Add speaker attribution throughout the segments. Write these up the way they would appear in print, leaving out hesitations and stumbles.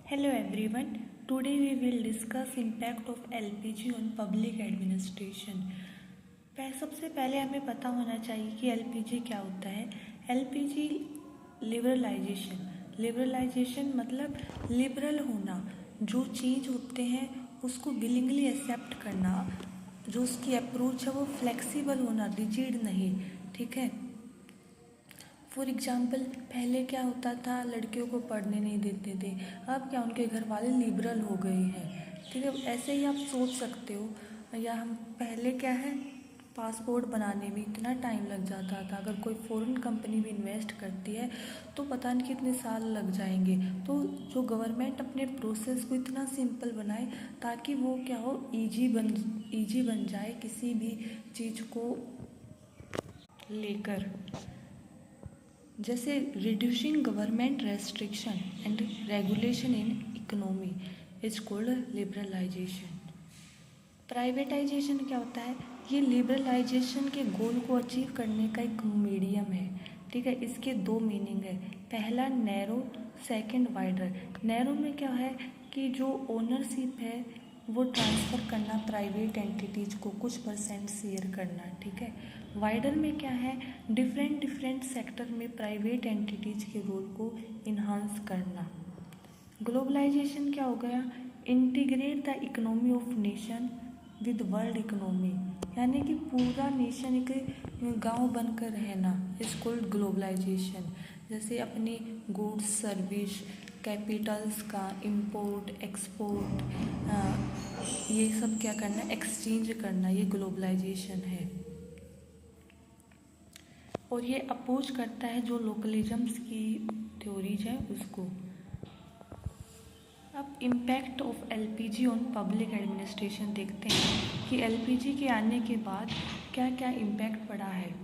Speaker 1: Hello everyone. Today we will discuss impact of LPG on public administration. सबसे पहले हमें पता होना चाहिए कि LPG क्या होता है। LPG लिबरलाइजेशन मतलब लिबरल होना, जो चीज़ होते हैं उसको विलिंगली एक्सेप्ट करना, जो उसकी अप्रोच है वो फ्लेक्सिबल होना, रिजिड नहीं। ठीक है। फॉर एग्ज़ाम्पल पहले क्या होता था, लड़कियों को पढ़ने नहीं देते थे, अब क्या उनके घर वाले लिबरल हो गए हैं। ठीक है, ऐसे ही आप सोच सकते हो। या हम पहले क्या है, पासपोर्ट बनाने में इतना टाइम लग जाता था, अगर कोई फॉरेन कंपनी भी इन्वेस्ट करती है तो पता नहीं कितने साल लग जाएंगे। तो जो गवर्नमेंट अपने प्रोसेस को इतना सिंपल बनाए ताकि वो क्या हो, ईजी बन जाए किसी भी चीज़ को लेकर। जैसे reducing government restriction and regulation in economy is called liberalization. Privatization क्या होता है, ये लिबरलाइजेशन के गोल को अचीव करने का एक मीडियम है। ठीक है, इसके दो मीनिंग है। पहला नैरो, सेकंड वाइडर। नैरो में क्या है कि जो ओनरशिप है वो ट्रांसफ़र करना प्राइवेट एंटिटीज़ को, कुछ परसेंट शेयर करना। ठीक है। वाइडर में क्या है, डिफरेंट सेक्टर में प्राइवेट एंटिटीज़ के रोल को इन्हांस करना। ग्लोबलाइजेशन क्या हो गया, integrate the economy of nation with world economy, यानी कि पूरा नेशन एक गांव बनकर रहना, इज कॉल्ड ग्लोबलाइजेशन। जैसे अपनी गुड्स, सर्विस, कैपिटल्स का इंपोर्ट एक्सपोर्ट, ये सब क्या करना, एक्सचेंज करना, ये ग्लोबलाइजेशन है। और ये अपोज करता है जो लोकलिज्म्स की थ्योरीज है उसको। अब impact of LPG on public administration देखते हैं कि एलपीजी के आने के बाद क्या क्या इम्पैक्ट पड़ा है।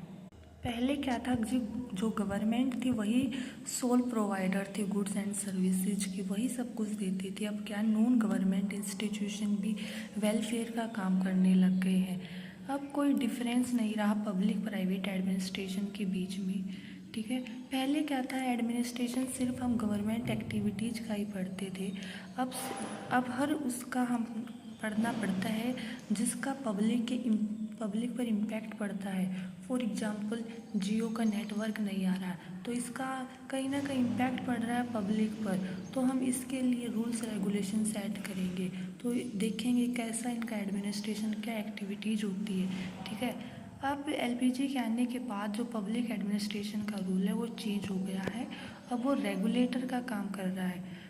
Speaker 1: पहले क्या था, जो गवर्नमेंट थी वही सोल प्रोवाइडर थी गुड्स एंड सर्विसेज की, वही सब कुछ देती थी। अब क्या, नॉन गवर्नमेंट इंस्टीट्यूशन भी वेलफेयर का काम करने लग गए हैं। अब कोई डिफरेंस नहीं रहा पब्लिक प्राइवेट एडमिनिस्ट्रेशन के बीच में। ठीक है, पहले क्या था, एडमिनिस्ट्रेशन सिर्फ हम गवर्नमेंट एक्टिविटीज़ का ही पढ़ते थे। अब हर उसका हम पढ़ना पड़ता है जिसका पब्लिक पर इम्पैक्ट पड़ता है। फॉर एग्ज़ाम्पल जियो का नेटवर्क नहीं आ रहा तो इसका कहीं ना कहीं इम्पैक्ट पड़ रहा है पब्लिक पर, तो हम इसके लिए रूल्स रेगुलेशन सेट करेंगे, तो देखेंगे कैसा इनका एडमिनिस्ट्रेशन, क्या एक्टिविटीज़ होती है। ठीक है। अब एलपीजी के आने के बाद जो पब्लिक एडमिनिस्ट्रेशन का रूल है वो चेंज हो गया है। अब वो रेगुलेटर का काम कर रहा है।